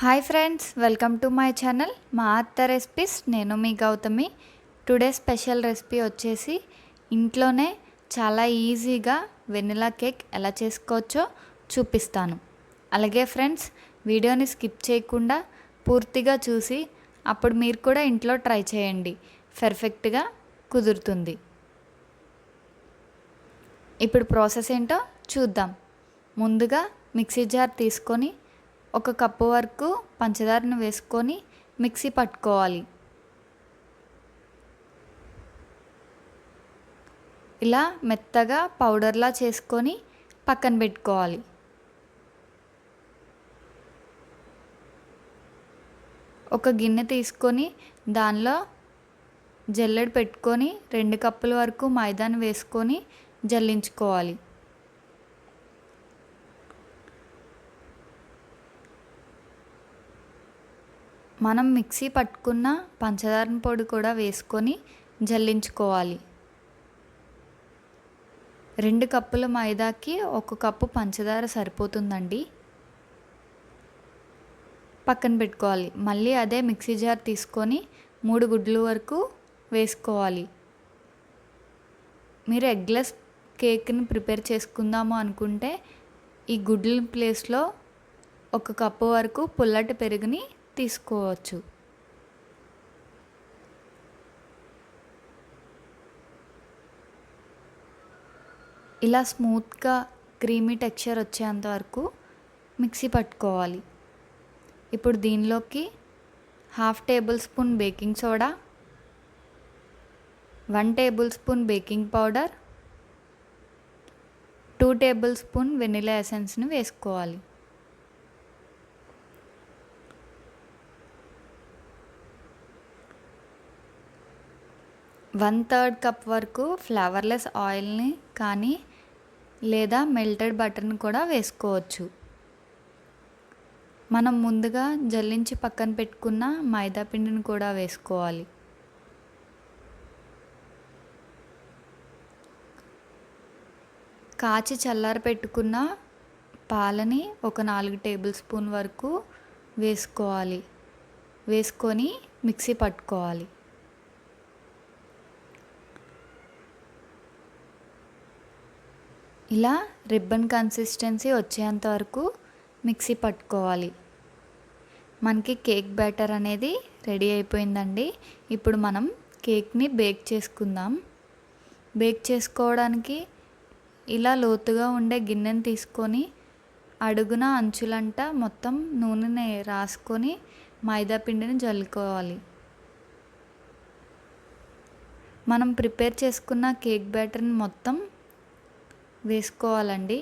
Hi friends, welcome to my channel మా అత్త recipes. నేను మీ గౌతమి. టుడే స్పెషల్ రెసిపీ వచ్చేసి ఇంట్లోనే చాలా ఈజీగా వెనిలా కేక్ ఎలా చేసుకోవచ్చో చూపిస్తాను. అలాగే ఫ్రెండ్స్, వీడియోని స్కిప్ చేయకుండా పూర్తిగా చూసి అప్పుడు మీరు కూడా ఇంట్లో ట్రై చేయండి. పర్ఫెక్ట్గా కుదురుతుంది. ఇప్పుడు ప్రాసెస్ ఏంటో చూద్దాం. ముందుగా మిక్సీ జార్ తీసుకొని 1 కప్పు వరకు పంచదారను వేసుకొని మిక్సీ పట్టుకోవాలి. ఇలా మెత్తగా పౌడర్లా చేసుకొని పక్కన పెట్టుకోవాలి. ఒక గిన్నె తీసుకొని దానిలో జల్లెడ పెట్టుకొని 2 కప్పుల వరకు మైదాను వేసుకొని జల్లించుకోవాలి. మనం మిక్సీ పట్టుకున్న పంచదార పొడి కూడా వేసుకొని జల్లించుకోవాలి. 2 కప్పుల మైదాకి 1 కప్పు పంచదార సరిపోతుందండి. పక్కన పెట్టుకోవాలి. మళ్ళీ అదే మిక్సీ జార్ తీసుకొని 3 గుడ్లు వరకు వేసుకోవాలి. మీరు ఎగ్లెస్ కేక్ని ప్రిపేర్ చేసుకుందాము అనుకుంటే ఈ గుడ్ల ప్లేస్లో 1 కప్పు వరకు పుల్లటి పెరుగుని తీసుకోవచ్చు. ఇలా స్మూత్గా క్రీమీ టెక్స్చర్ వచ్చేంత వరకు మిక్సీ పట్టుకోవాలి. ఇప్పుడు దీనిలోకి 1/2 tablespoon baking soda, 1 tablespoon baking powder, 2 tablespoon vanilla ఎసెన్స్ని వేసుకోవాలి. 1/3 కప్ వరకు ఫ్లేవర్లెస్ ఆయిల్ని కానీ లేదా మెల్టెడ్ బటర్ని కూడా వేసుకోవచ్చు. మనం ముందుగా జల్లించి పక్కన పెట్టుకున్న మైదా పిండిని కూడా వేసుకోవాలి. కాచి చల్లారి పెట్టుకున్న పాలని ఒక 4 టేబుల్ స్పూన్ వరకు వేసుకోవాలి. వేసుకొని మిక్సీ పట్టుకోవాలి. ఇలా రిబ్బన్ కన్సిస్టెన్సీ వచ్చేంత వరకు మిక్సీ పట్టుకోవాలి. మనకి కేక్ బ్యాటర్ అనేది రెడీ అయిపోయిందండి. ఇప్పుడు మనం కేక్ని బేక్ చేసుకుందాం. బేక్ చేసుకోవడానికి ఇలా లోతుగా ఉండే గిన్నెని తీసుకొని అడుగున అంచులంట మొత్తం నూనెని రాసుకొని మైదా పిండిని జల్లుకోవాలి. మనం ప్రిపేర్ చేసుకున్న కేక్ బ్యాటర్ని మొత్తం వేసుకోవాలండి.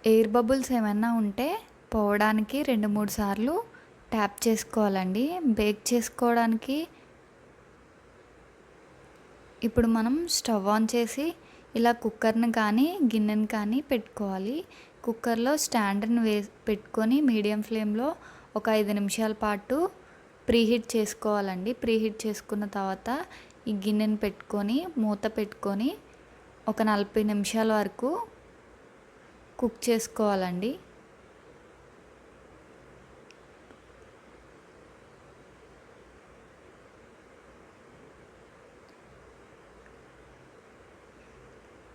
ఎయిర్ బబుల్స్ ఏమైనా ఉంటే పోవడానికి 2-3 సార్లు ట్యాప్ చేసుకోవాలండి. బేక్ చేసుకోవడానికి ఇప్పుడు మనం స్టవ్ ఆన్ చేసి ఇలా కుక్కర్ని కానీ గిన్నెని కానీ పెట్టుకోవాలి. కుక్కర్లో స్టాండ్ని పెట్టుకొని మీడియం ఫ్లేమ్లో ఒక 5 నిమిషాల పాటు ప్రీహీట్ చేసుకోవాలండి. ప్రీహీట్ చేసుకున్న తర్వాత ఈ గిన్నెని పెట్టుకొని మూత పెట్టుకొని ఒక 40 నిమిషాల వరకు కుక్ చేసుకోవాలండి.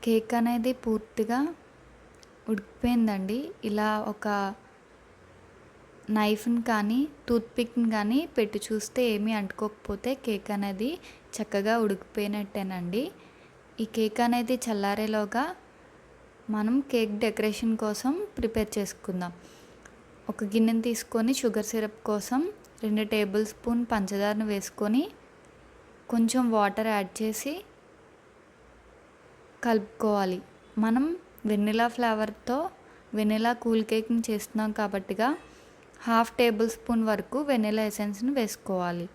కేక్ అనేది పూర్తిగా ఉడికిపోయిందండి. ఇలా ఒక నైఫ్ని కానీ టూత్పిక్ని కానీ పెట్టి చూస్తే ఏమీ అంటుకోకపోతే కేక్ అనేది చక్కగా ఉడికిపోయినట్టేనండి. ఈ కేక్ అనేది చల్లారేలోగా మనం కేక్ డెకరేషన్ కోసం ప్రిపేర్ చేసుకుందాం. ఒక గిన్నెని తీసుకొని షుగర్ సిరప్ కోసం 2 టేబుల్ స్పూన్ పంచదారను వేసుకొని కొంచెం వాటర్ యాడ్ చేసి కలుపుకోవాలి. మనం వెనిలా ఫ్లేవర్తో వెనిలా కూల్ కేక్ని చేస్తున్నాం కాబట్టిగా 1/2 టేబుల్ స్పూన్ వరకు వెనిలా ఎసెన్స్ని వేసుకోవాలి.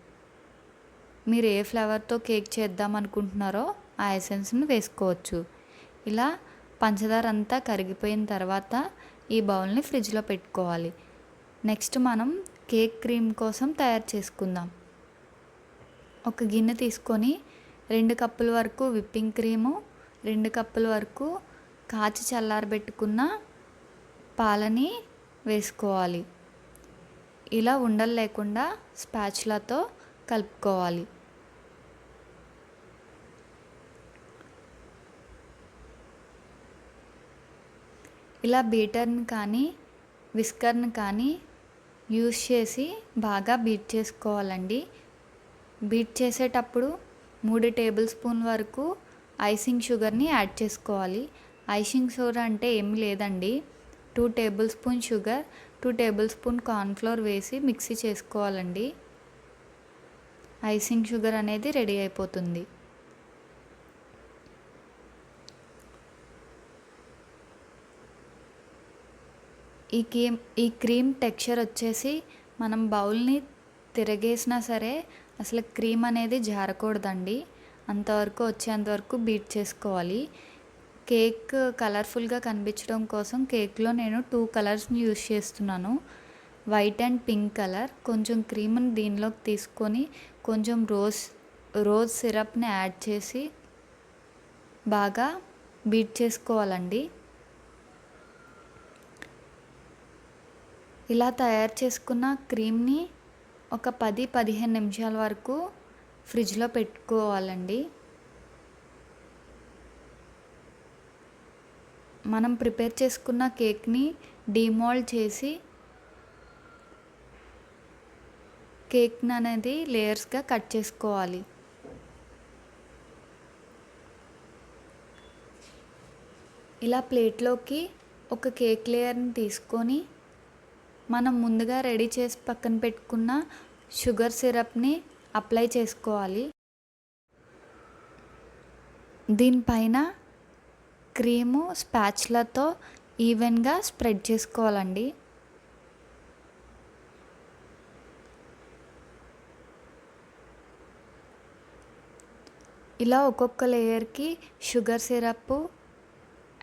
మీరు ఏ ఫ్లేవర్తో కేక్ చేద్దాం అనుకుంటున్నారో ఆ ఎసెన్స్ని వేసుకోవచ్చు. ఇలా పంచదార అంతా కరిగిపోయిన తర్వాత ఈ బౌల్ని ఫ్రిడ్జ్లో పెట్టుకోవాలి. నెక్స్ట్ మనం కేక్ క్రీమ్ కోసం తయారు చేసుకుందాం. ఒక గిన్నె తీసుకొని 2 కప్పుల వరకు విప్పింగ్ క్రీము, 2 కప్పుల వరకు కాచి చల్లారబెట్టుకున్న పాలని వేసుకోవాలి. ఇలా ఉండలు లేకుండా స్పాచులాతో కలుపుకోవాలి. ఇలా బీటర్ని కానీ విస్కర్ని కానీ యూస్ చేసి బాగా బీట్ చేసుకోవాలండి. బీట్ చేసేటప్పుడు 3 టేబుల్ స్పూన్ వరకు ఐసింగ్ షుగర్ని యాడ్ చేసుకోవాలి. ఐసింగ్ షుగర్ అంటే ఏమీ లేదండి, 2 table spoon sugar, 2 table spoon cornflour వేసి మిక్సీ చేసుకోవాలండి. ఐసింగ్ షుగర్ అనేది రెడీ అయిపోతుంది. ఈ క్రీమ్ టెక్స్చర్ వచ్చేసి మనం బౌల్ని తిరగేసినా సరే అసలు క్రీమ్ అనేది జారకూడదండి. అంతవరకు వచ్చేంతవరకు బీట్ చేసుకోవాలి. కేక్ కలర్ఫుల్గా కనిపించడం కోసం కేక్లో నేను 2 కలర్స్ని యూస్ చేస్తున్నాను, వైట్ అండ్ పింక్ కలర్. కొంచెం క్రీమ్ని దీనిలోకి తీసుకొని కొంచెం రోజ్ సిరప్ని యాడ్ చేసి బాగా బీట్ చేసుకోవాలండి. ఇలా తయారు చేసుకున్న క్రీమ్ని ఒక 10-15 నిమిషాల వరకు ఫ్రిడ్జ్లో పెట్టుకోవాలండి. మనం ప్రిపేర్ చేసుకున్న కేక్ని డీమోల్డ్ చేసి కేక్ని అనేది లేయర్స్గా కట్ చేసుకోవాలి. ఇలా ప్లేట్లోకి ఒక కేక్ లేయర్ని తీసుకొని మనం ముందుగా రెడీ చేసి పక్కన పెట్టుకున్న షుగర్ సిరప్ని అప్లై చేసుకోవాలి. దీనిపైన క్రీము స్పాచులాతో ఈవెన్గా స్ప్రెడ్ చేసుకోవాలండి. ఇలా ఒక్కొక్క లేయర్కి షుగర్ సిరప్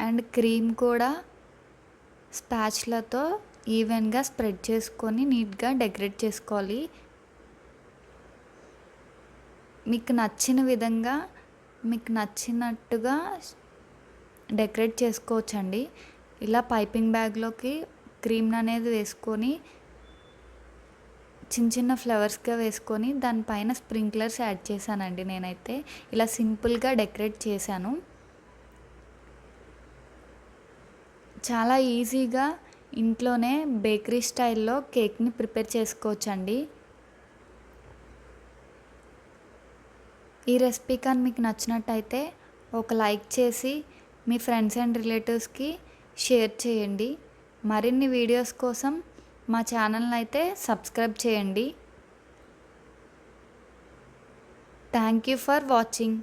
అండ్ క్రీమ్ కూడా స్పాచులాతో ఈవెన్గా స్ప్రెడ్ చేసుకొని నీట్గా డెకరేట్ చేసుకోవాలి. మీకు నచ్చిన విధంగా మీకు నచ్చినట్టుగా డెకరేట్ చేసుకోవచ్చండి. ఇలా పైపింగ్ బ్యాగ్లోకి క్రీమ్ అనేది వేసుకొని చిన్న చిన్న ఫ్లవర్స్గా వేసుకొని దానిపైన స్ప్రింక్లర్స్ యాడ్ చేశానండి. నేనైతే ఇలా సింపుల్గా డెకరేట్ చేశాను. చాలా ఈజీగా ఇంట్లోనే బేకరీ స్టైల్లో కేక్ని ప్రిపేర్ చేసుకోవచ్చండి. ఈ రెసిపీ కానీ మీకు నచ్చినట్టయితే ఒక లైక్ చేసి మీ ఫ్రెండ్స్ అండ్ రిలేటివ్స్కి షేర్ చేయండి. మరిన్ని వీడియోస్ కోసం మా ఛానల్ని అయితే సబ్స్క్రైబ్ చేయండి. Thank you for watching.